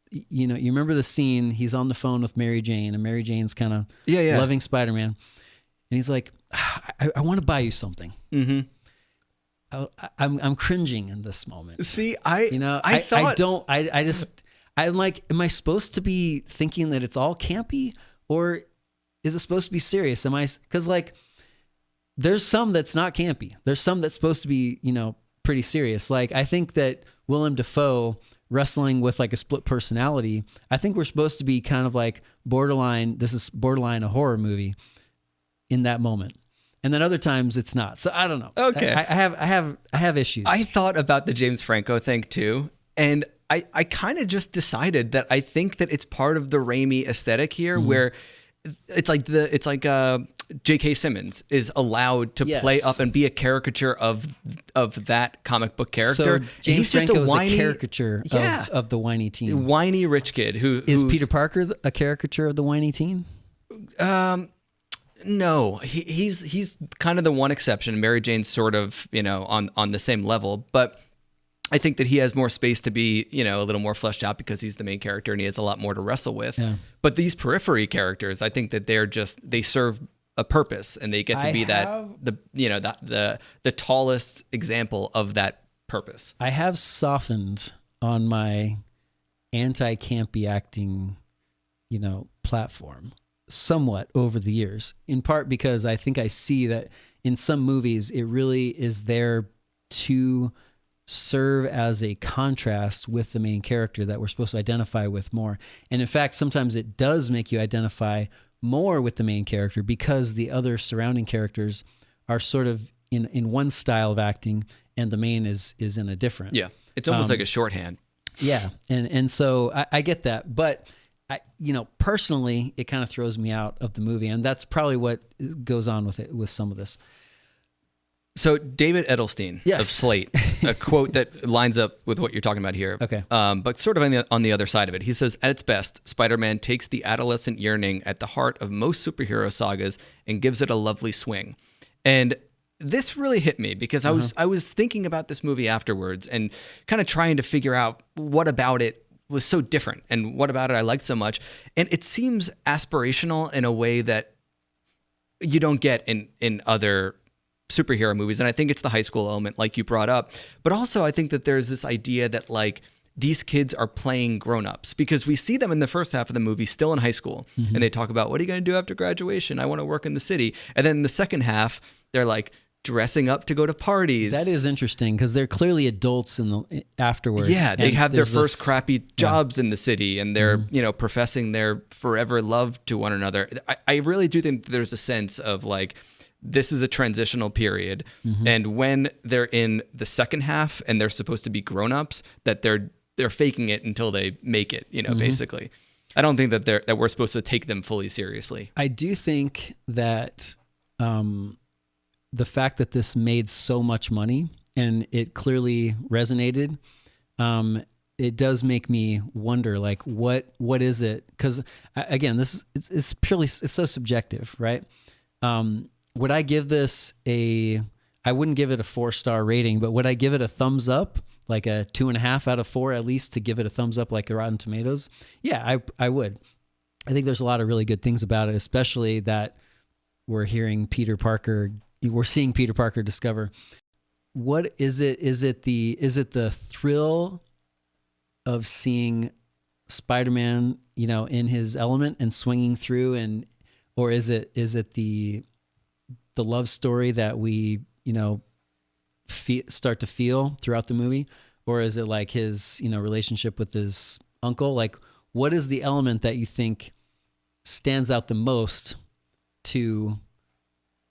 S2: you remember the scene? He's on the phone with Mary Jane, and Mary Jane's kind of loving Spider-Man, and he's like, "I want to buy you something." Mm-hmm. I'm cringing in this moment.
S1: See, I'm like, am I supposed to be thinking that it's all campy, or is it supposed to be serious? Because like, there's some that's not campy. There's some that's supposed to be, pretty serious. Like, I think that Willem Dafoe wrestling with like a split personality, I think we're supposed to be kind of like borderline a horror movie in that moment. And then other times it's not. So I don't know.
S2: Okay.
S1: I
S2: have issues.
S1: I thought about the James Franco thing too. And I kind of just decided that I think that it's part of the Raimi aesthetic here, where it's like J.K. Simmons is allowed to play up and be a caricature of that comic book character.
S2: So James Franco is a caricature of the whiny teen.
S1: Whiny rich kid
S2: is Peter Parker a caricature of the whiny teen?
S1: No, he's kind of the one exception. Mary Jane's sort of, on the same level, but I think that he has more space to be, a little more fleshed out because he's the main character and he has a lot more to wrestle with. Yeah. But these periphery characters, I think that they serve a purpose, and they get to be the tallest example of that purpose.
S2: I have softened on my anti-campy acting, platform somewhat over the years, in part because I think I see that in some movies it really is there to serve as a contrast with the main character that we're supposed to identify with more. And in fact, sometimes it does make you identify more with the main character because the other surrounding characters are sort of in one style of acting and the main is in a different.
S1: Yeah. It's almost like a shorthand.
S2: Yeah. And so I get that, but personally, it kind of throws me out of the movie, and that's probably what goes on with some of this.
S1: So David Edelstein of Slate, a quote that lines up with what you're talking about here.
S2: Okay.
S1: But sort of on the other side of it, he says, at its best, Spider-Man takes the adolescent yearning at the heart of most superhero sagas and gives it a lovely swing. And this really hit me because I was thinking about this movie afterwards and kind of trying to figure out what about it was so different and what about it I liked so much. And it seems aspirational in a way that you don't get in other superhero movies. And I think it's the high school element like you brought up, but also I think that there's this idea that like these kids are playing grown-ups because we see them in the first half of the movie still in high school and they talk about, what are you going to do after graduation? I want to work in the city. And then in the second half, they're like dressing up to go to parties.
S2: That is interesting because they're clearly adults afterwards.
S1: Yeah, they have their first crappy jobs in the city, and they're professing their forever love to one another. I really do think that there's a sense of like this is a transitional period, and when they're in the second half and they're supposed to be grown-ups, that they're faking it until they make it. Basically, I don't think that we're supposed to take them fully seriously.
S2: I do think that. The fact that this made so much money and it clearly resonated, it does make me wonder, like, what is it? Because again, it's so subjective, right? Would I give this I wouldn't give it a 4-star rating, but would I give it a thumbs up, like a 2.5 out of 4 at least, to give it a thumbs up like a Rotten Tomatoes? Yeah, I would. I think there's a lot of really good things about it, especially that we're seeing Peter Parker discover. What is it? Is it the thrill of seeing Spider-Man, in his element and swinging through, or is it the love story that we, start to feel throughout the movie, or is it like his, relationship with his uncle? Like, what is the element that you think stands out the most to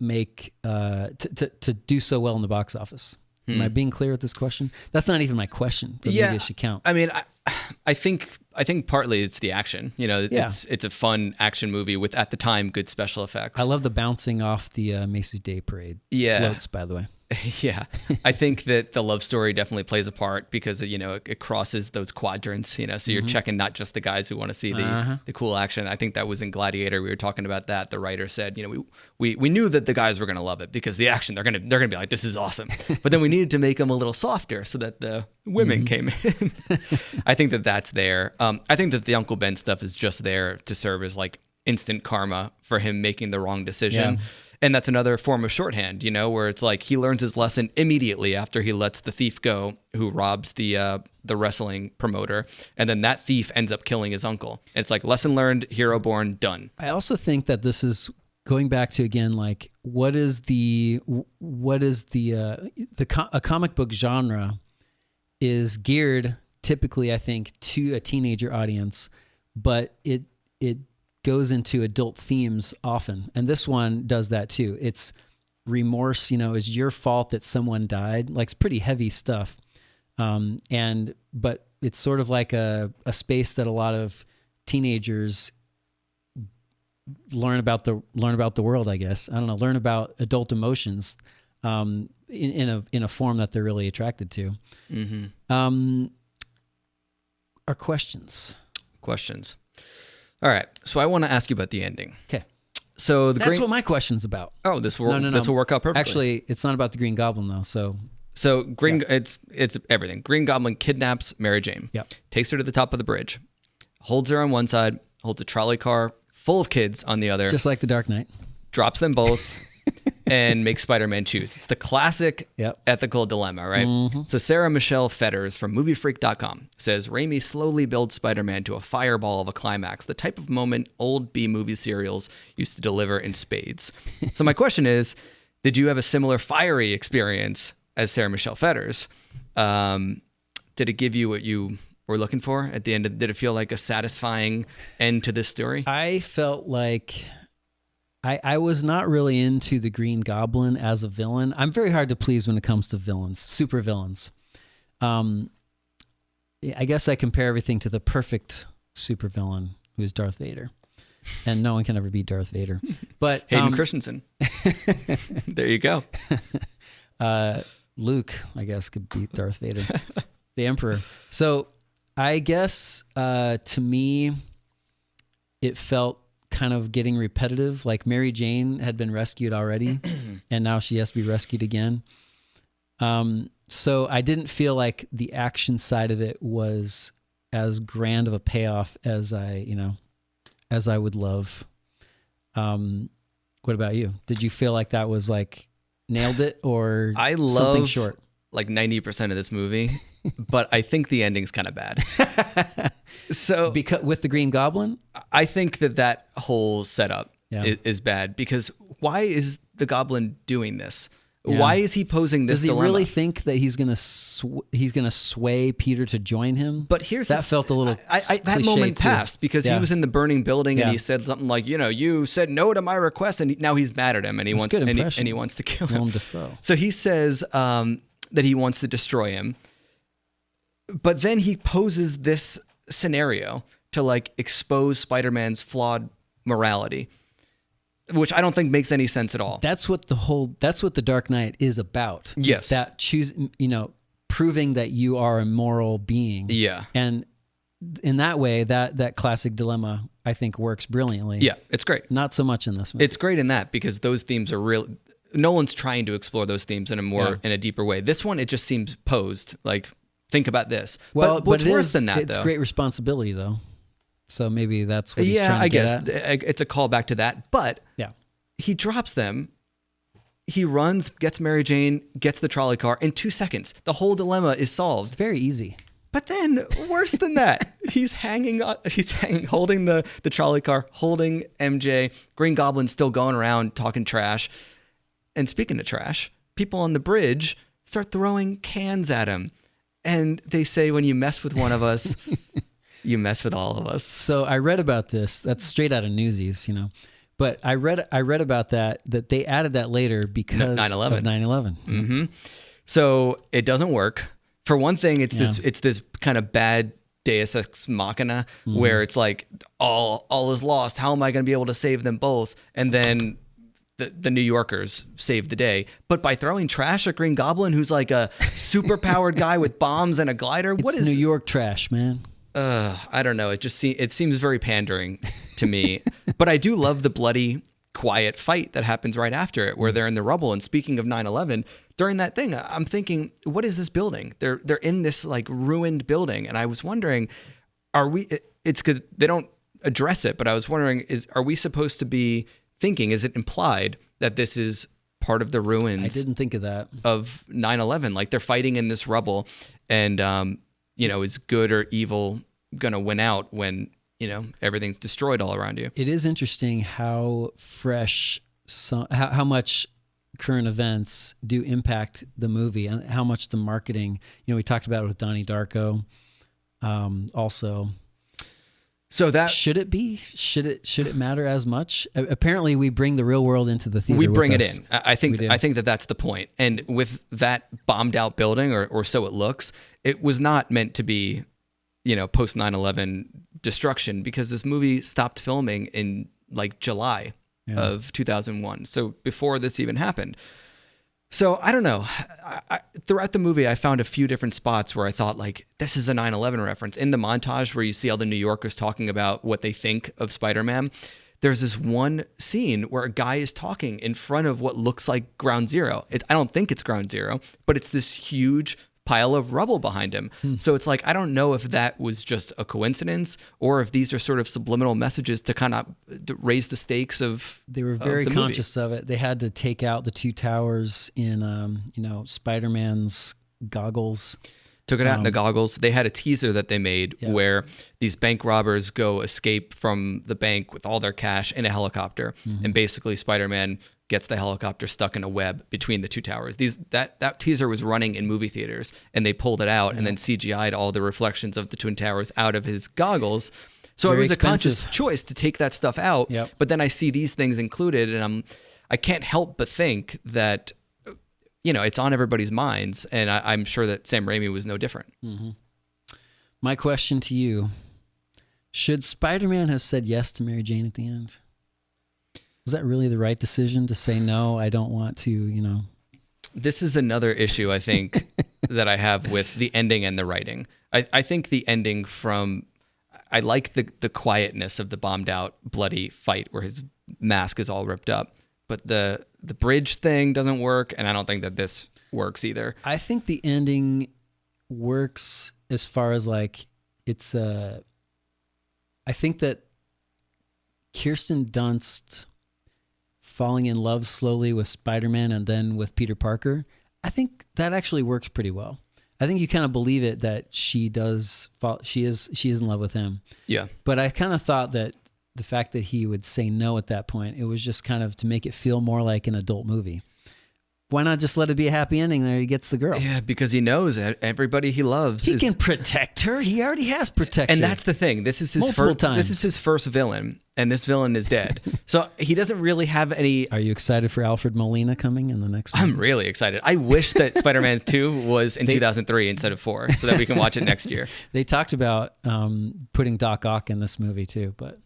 S2: make to do so well in the box office? Am I being clear with this question? That's not even my question, but maybe it should count.
S1: I mean, I think partly it's the action. It's a fun action movie with, at the time, good special effects.
S2: I love the bouncing off the Macy's Day Parade floats, by the way.
S1: Yeah, I think that the love story definitely plays a part because it crosses those quadrants. So you're checking not just the guys who want to see the cool action. I think that was in Gladiator. We were talking about that. The writer said, we knew that the guys were going to love it because the action they're gonna be like, this is awesome. But then we needed to make them a little softer so that the women came in. I think that that's there. I think that the Uncle Ben stuff is just there to serve as like instant karma for him making the wrong decision. Yeah. And that's another form of shorthand, where it's like he learns his lesson immediately after he lets the thief go who robs the wrestling promoter. And then that thief ends up killing his uncle. It's like lesson learned, hero born, done.
S2: I also think that this is going back to, again, like a comic book genre is geared typically, I think, to a teenager audience, but it goes into adult themes often. And this one does that too. It's remorse, is your fault that someone died. Like, it's pretty heavy stuff. But it's sort of like a space that a lot of teenagers learn about the world, I guess. I don't know, learn about adult emotions in a form that they're really attracted to. Mm-hmm. Our questions.
S1: All right, so I want to ask you about the ending.
S2: Okay.
S1: So
S2: that's what my question's about.
S1: Oh, this will work out perfectly.
S2: Actually, it's not about the Green Goblin though. So
S1: it's everything. Green Goblin kidnaps Mary Jane.
S2: Yep.
S1: Takes her to the top of the bridge, holds her on one side, holds a trolley car full of kids on the other,
S2: just like the Dark Knight.
S1: Drops them both. And makes Spider-Man choose. It's the classic ethical dilemma, right? Mm-hmm. So Sarah Michelle Fetters from MovieFreak.com says, Raimi slowly builds Spider-Man to a fireball of a climax, the type of moment old B-movie serials used to deliver in spades. So my question is, did you have a similar fiery experience as Sarah Michelle Fetters? Did it give you what you were looking for at the end? Did it feel like a satisfying end to this story?
S2: I felt like... I was not really into the Green Goblin as a villain. I'm very hard to please when it comes to villains, super villains. I guess I compare everything to the perfect supervillain, who is Darth Vader. And no one can ever beat Darth Vader. But
S1: Hayden Christensen. There you go.
S2: Luke, I guess, could beat Darth Vader, the Emperor. So I guess to me, it felt kind of getting repetitive. Like Mary Jane had been rescued already and now she has to be rescued again. So I didn't feel like the action side of it was as grand of a payoff as I would love. What about you? Did you feel like that was like nailed it, or
S1: I love
S2: something short?
S1: Like 90% of this movie, but I think the ending's kind of bad. So
S2: because with the Green Goblin,
S1: I think that whole setup is bad, because why is the Goblin doing this? Yeah. Why is he posing this dilemma?
S2: Does he really think that he's gonna sway Peter to join him?
S1: But here's
S2: that felt a little
S1: that moment passed because he was in the burning building and he said something like, you said no to my request, and now he's mad at him and he wants to kill him. So he says that he wants to destroy him, but then he poses this scenario to like expose Spider-Man's flawed morality, which I don't think makes any sense at all.
S2: That's what the Dark Knight is about.
S1: Yes.
S2: That proving that you are a moral being.
S1: Yeah.
S2: And in that way, that classic dilemma, I think, works brilliantly.
S1: Yeah, it's great.
S2: Not so much in this movie.
S1: It's great in that because those themes are real. Nolan's trying to explore those themes in a deeper way. This one, it just seems posed like, think about this.
S2: Well,
S1: but what's worse than that,
S2: it's great responsibility, though. So maybe that's what he's trying to get at.
S1: Yeah, I guess it's a callback to that. But he drops them. He runs, gets Mary Jane, gets the trolley car in 2 seconds. The whole dilemma is solved.
S2: It's very easy.
S1: But then, worse than that, he's hanging, holding the trolley car, holding MJ. Green Goblin's still going around talking trash. And speaking of trash, people on the bridge start throwing cans at him. And they say, when you mess with one of us, you mess with all of us.
S2: So I read about this. That's straight out of Newsies, But I read about that they added that later because of 9/11.
S1: Mm-hmm. So it doesn't work. For one thing, it's this kind of bad Deus Ex Machina where it's like all is lost. How am I going to be able to save them both? And then the New Yorkers saved the day, but by throwing trash at Green Goblin, who's like a super powered guy with bombs and a glider. What is
S2: New York trash, man?
S1: I don't know. It seems very pandering to me, but I do love the bloody, quiet fight that happens right after it, where they're in the rubble. And speaking of 9/11, during that thing, I'm thinking, what is this building? They're in this like ruined building, and I was wondering, it's because they don't address it, but I was wondering, are we supposed to be thinking, is it implied that this is part of the ruins?
S2: I didn't think of that.
S1: Of 9/11, like they're fighting in this rubble, and is good or evil gonna win out when everything's destroyed all around you?
S2: It is interesting how fresh, how much current events do impact the movie, and how much the marketing. We talked about it with Donnie Darko, also.
S1: So that
S2: should it matter as much? Apparently, we bring the real world into the theater.
S1: We bring it in. I think that that's the point. And with that bombed out building, or so it looks, it was not meant to be, post 9/11 destruction, because this movie stopped filming in like July of 2001. So before this even happened. So I don't know. Throughout the movie, I found a few different spots where I thought, like, this is a 9/11 reference. In the montage where you see all the New Yorkers talking about what they think of Spider-Man, there's this one scene where a guy is talking in front of what looks like Ground Zero. I don't think it's Ground Zero, but it's this huge pile of rubble behind him. So it's like, I don't know if that was just a coincidence, or if these are sort of subliminal messages to kind of raise the stakes of.
S2: They were very conscious of it. They had to take out the two towers in, Spider-Man's goggles.
S1: Took it out in the goggles. They had a teaser that they made where these bank robbers go escape from the bank with all their cash in a helicopter, and basically Spider-Man gets the helicopter stuck in a web between the two towers. That teaser was running in movie theaters, and they pulled it out and then CGI'd all the reflections of the Twin Towers out of his goggles. So
S2: Very
S1: it was
S2: expensive.
S1: a conscious choice to take that stuff out.
S2: Yep.
S1: But then I see these things included, and I can't help but think that it's on everybody's minds, and I'm sure that Sam Raimi was no different.
S2: Mm-hmm. My question to you: should Spider-Man have said yes to Mary Jane at the end? Was that really the right decision to say, no, I don't want to,
S1: This is another issue, I think, that I have with the ending and the writing. I think the ending I like the quietness of the bombed out, bloody fight where his mask is all ripped up. But the bridge thing doesn't work, and I don't think that this works either.
S2: I think the ending works as far as like it's I think that Kirsten Dunst falling in love slowly with Spider-Man and then with Peter Parker, I think that actually works pretty well. I think you kind of believe it that she is in love with him.
S1: Yeah.
S2: But I kind of thought that the fact that he would say no at that point, it was just kind of to make it feel more like an adult movie. Why not just let it be a happy ending there? He gets the girl.
S1: Yeah, because he knows everybody he loves.
S2: He can protect her. He already has protected.
S1: And that's the thing. This is his This is his first villain, and this villain is dead. So he doesn't really have any.
S2: Are you excited for Alfred Molina coming in the next one?
S1: I'm really excited. I wish that Spider-Man 2 was in 2003 instead of 4, so that we can watch it next year.
S2: They talked about putting Doc Ock in this movie too, but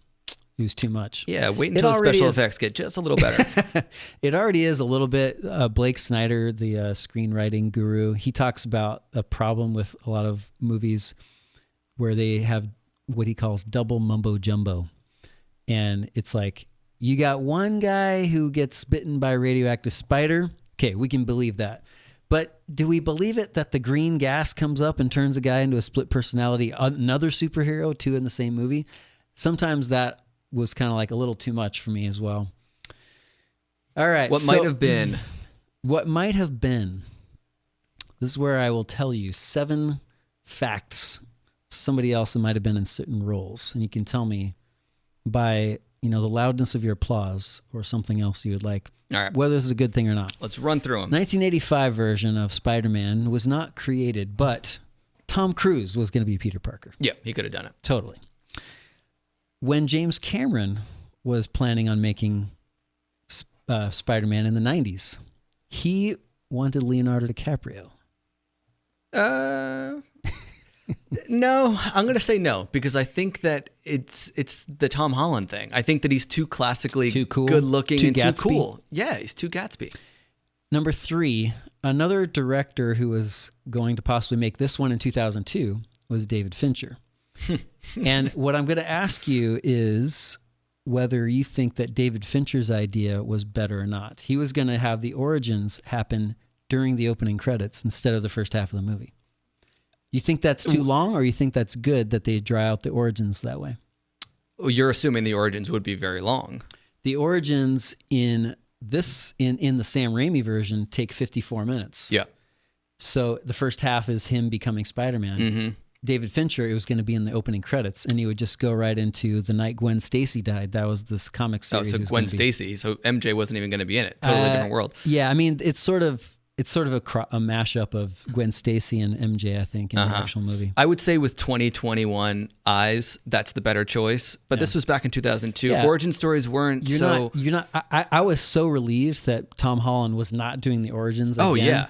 S2: it was too much.
S1: Yeah, wait until the special effects get just a little better.
S2: It already is a little bit. Blake Snyder, the screenwriting guru, he talks about a problem with a lot of movies where they have what he calls double mumbo jumbo. And it's like, you got one guy who gets bitten by a radioactive spider. Okay, we can believe that. But do we believe it that the green gas comes up and turns a guy into a split personality, another superhero, two in the same movie? Sometimes that was kind of like a little too much for me as well. All right.
S1: What might have been.
S2: What might have been. This is where I will tell you 7 facts of somebody else that might have been in certain roles. And you can tell me by, the loudness of your applause or something else you would like,
S1: all right,
S2: whether this is a good thing or not.
S1: Let's run through them.
S2: 1985 version of Spider-Man was not created, but Tom Cruise was going to be Peter Parker.
S1: Yeah, he could have done it.
S2: Totally. When James Cameron was planning on making Spider-Man in the 90s, he wanted Leonardo DiCaprio.
S1: No, I'm going to say no because I think that it's the Tom Holland thing. I think that he's too classically
S2: too cool,
S1: good looking
S2: too
S1: and
S2: Gatsby.
S1: too cool. Yeah, he's too Gatsby.
S2: Number 3, another director who was going to possibly make this one in 2002 was David Fincher. And what I'm going to ask you is whether you think that David Fincher's idea was better or not. He was going to have the origins happen during the opening credits instead of the first half of the movie. You think that's too long, or you think that's good that they draw out the origins that way?
S1: Well, you're assuming the origins would be very long.
S2: The origins in the Sam Raimi version take 54 minutes.
S1: Yeah.
S2: So the first half is him becoming Spider-Man.
S1: Mm-hmm.
S2: David Fincher, it was going to be in the opening credits, and he would just go right into the night Gwen Stacy died. That was this comic series.
S1: Oh, so Gwen Stacy. So MJ wasn't even going to be in it. Totally different world.
S2: Yeah, I mean, it's sort of a mashup of Gwen Stacy and MJ, I think, in the actual movie.
S1: I would say with 2021 eyes, that's the better choice. But this was back in 2002.
S2: Yeah.
S1: Origin stories weren't
S2: I was so relieved that Tom Holland was not doing the origins again.
S1: Oh, yeah.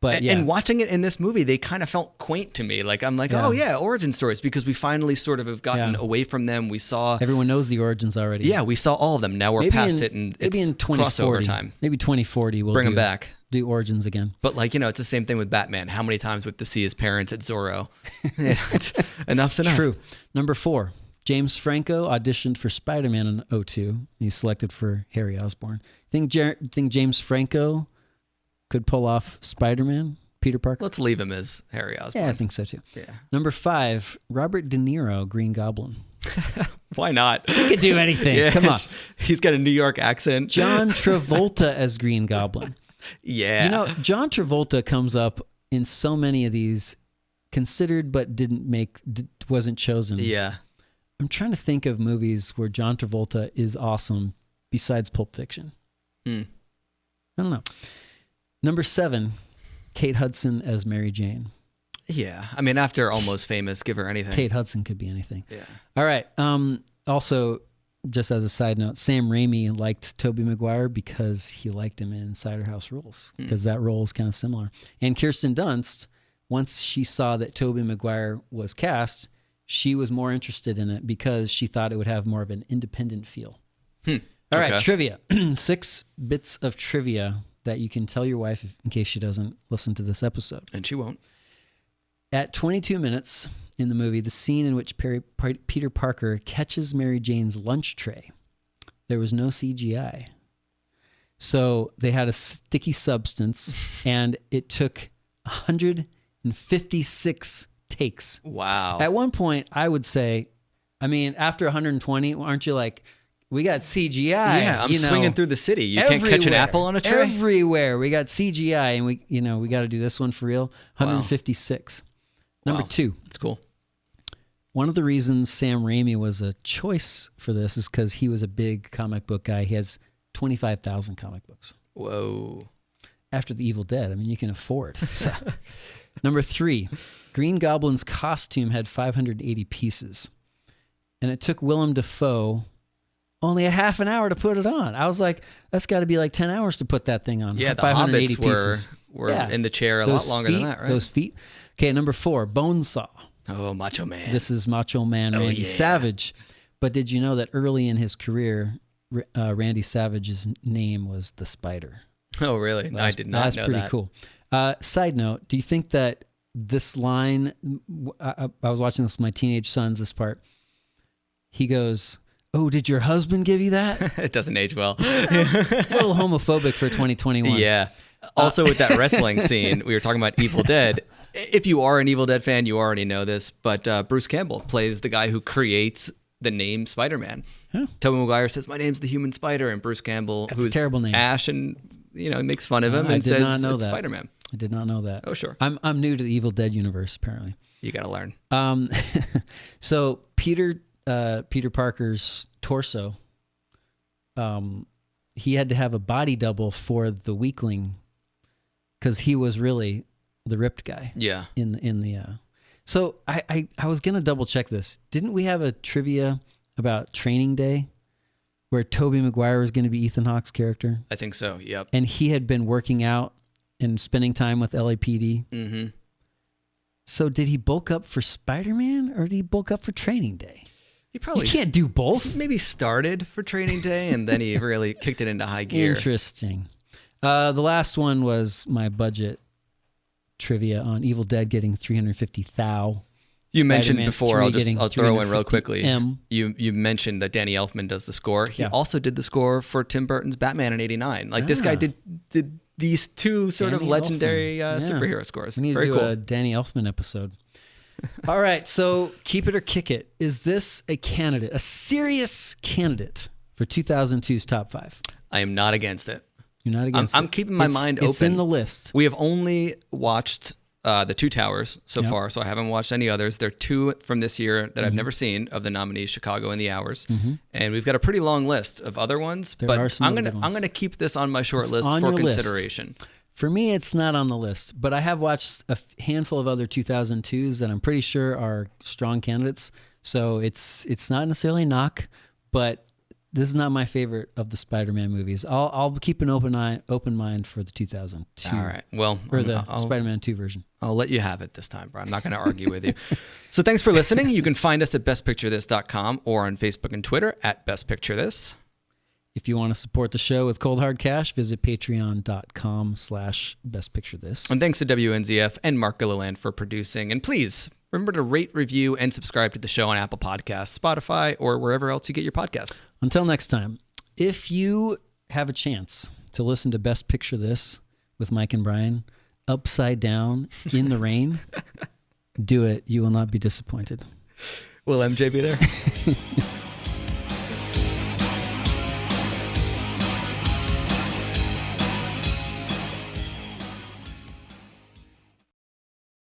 S2: But
S1: and watching it in this movie, they kind of felt quaint to me. Like, I'm like, oh yeah, origin stories, because we finally sort of have gotten away from them. We saw...
S2: Everyone knows the origins already.
S1: Yeah, we saw all of them. Now we're past it, and it's
S2: in 2040,
S1: crossover time.
S2: Maybe 2040 we'll
S1: bring them back.
S2: Do origins again.
S1: But like, it's the same thing with Batman. How many times would to see his parents at Zorro? Enough's enough.
S2: True. Number 4. James Franco auditioned for Spider-Man in 2002. He's selected for Harry Osborn. Think James Franco could pull off Spider-Man? Peter Parker?
S1: Let's leave him as Harry Osborn.
S2: Yeah, I think so too.
S1: Yeah.
S2: Number 5, Robert De Niro, Green Goblin.
S1: Why not?
S2: He could do anything. Come on.
S1: He's got a New York accent.
S2: John Travolta as Green Goblin.
S1: Yeah.
S2: John Travolta comes up in so many of these, considered but wasn't chosen.
S1: Yeah.
S2: I'm trying to think of movies where John Travolta is awesome besides Pulp Fiction. I don't know. Number 7, Kate Hudson as Mary Jane.
S1: Yeah. I mean, after Almost Famous, give her anything.
S2: Kate Hudson could be anything.
S1: Yeah.
S2: All right. Also, just as a side note, Sam Raimi liked Tobey Maguire because he liked him in Cider House Rules, because that role is kind of similar. And Kirsten Dunst, once she saw that Tobey Maguire was cast, she was more interested in it because she thought it would have more of an independent feel. All right, trivia. 6 bits of trivia that you can tell your wife in case she doesn't listen to this episode.
S1: And she won't.
S2: At 22 minutes in the movie, the scene in which Peter Parker catches Mary Jane's lunch tray, there was no CGI. So they had a sticky substance, and it took 156 takes.
S1: Wow.
S2: At one point, I would say, I mean, after 120, aren't you like, we got CGI.
S1: Yeah, I'm swinging through the city. You can't catch an apple on a tray?
S2: Everywhere. We got CGI, and we got to do this one for real. 156. Number 2.
S1: That's cool.
S2: One of the reasons Sam Raimi was a choice for this is because he was a big comic book guy. He has 25,000 comic books.
S1: Whoa.
S2: After The Evil Dead, I mean, you can afford. So. Number 3, Green Goblin's costume had 580 pieces, and it took Willem Dafoe only a half an hour to put it on. I was like, that's got to be like 10 hours to put that thing on.
S1: Yeah, the
S2: 580
S1: Hobbits
S2: pieces.
S1: were in the chair a lot longer than that, right?
S2: Those feet. Okay, number 4, Bonesaw.
S1: Oh, Macho Man.
S2: This is Macho Man Randy Savage. But did you know that early in his career, Randy Savage's name was the Spider?
S1: Oh, really? I did not know that.
S2: That's pretty cool. Side note, do you think that this line, I was watching this with my teenage sons, this part, he goes, oh, did your husband give you that?
S1: It doesn't age well.
S2: A little homophobic for 2021.
S1: Yeah. Also with that wrestling scene, we were talking about Evil Dead. If you are an Evil Dead fan, you already know this, but Bruce Campbell plays the guy who creates the name Spider-Man. Huh. Tobey Maguire says, my name's the Human Spider, and Bruce Campbell,
S2: who's a terrible name.
S1: Ash, and makes fun of him and says it's Spider-Man.
S2: I did not know that.
S1: Oh, sure.
S2: I'm new to the Evil Dead universe, apparently.
S1: You got to learn.
S2: So Peter Parker's torso, he had to have a body double for the weakling because he was really the ripped guy.
S1: Yeah.
S2: So I was gonna double check this. Didn't we have a trivia about Training Day where Tobey Maguire was going to be Ethan Hawke's character?
S1: I think so. Yep.
S2: And he had been working out and spending time with LAPD.
S1: Mm-hmm.
S2: So did he bulk up for Spider-Man or did he bulk up for Training Day?
S1: He probably
S2: you can't do both.
S1: Maybe started for Training Day and then he really kicked it into high gear.
S2: Interesting. The last one was my budget trivia on Evil Dead getting 350,000.
S1: You mentioned before, I'll throw in real quickly. You mentioned that Danny Elfman does the score. He also did the score for Tim Burton's Batman in '89. Like this guy did these two sort of legendary superhero scores.
S2: We need to do a Danny Elfman episode. All right, so keep it or kick it. Is this a candidate, a serious candidate for 2002's top 5?
S1: I am not against it.
S2: You're not against it?
S1: I'm keeping my mind open.
S2: It's in the list.
S1: We have only watched the Two Towers so far, so I haven't watched any others. There are 2 from this year that I've never seen of the nominees, Chicago and The Hours, and we've got a pretty long list of other ones. But I'm gonna keep this on my short list for consideration.
S2: List. For me, it's not on the list, but I have watched a handful of other 2002s that I'm pretty sure are strong candidates. So it's not necessarily a knock, but this is not my favorite of the Spider-Man movies. I'll keep an open mind for the 2002.
S1: All right. Well,
S2: or the Spider-Man 2 version.
S1: I'll let you have it this time, bro. I'm not going to argue with you. So thanks for listening. You can find us at bestpicturethis.com or on Facebook and Twitter at bestpicturethis.
S2: If you want to support the show with cold hard cash, visit patreon.com/bestpicturethis.
S1: And thanks to WNZF and Mark Gilliland for producing. And please remember to rate, review, and subscribe to the show on Apple Podcasts, Spotify, or wherever else you get your podcasts.
S2: Until next time, if you have a chance to listen to Best Picture This with Mike and Brian upside down in the rain, do it. You will not be disappointed.
S1: Will MJ be there?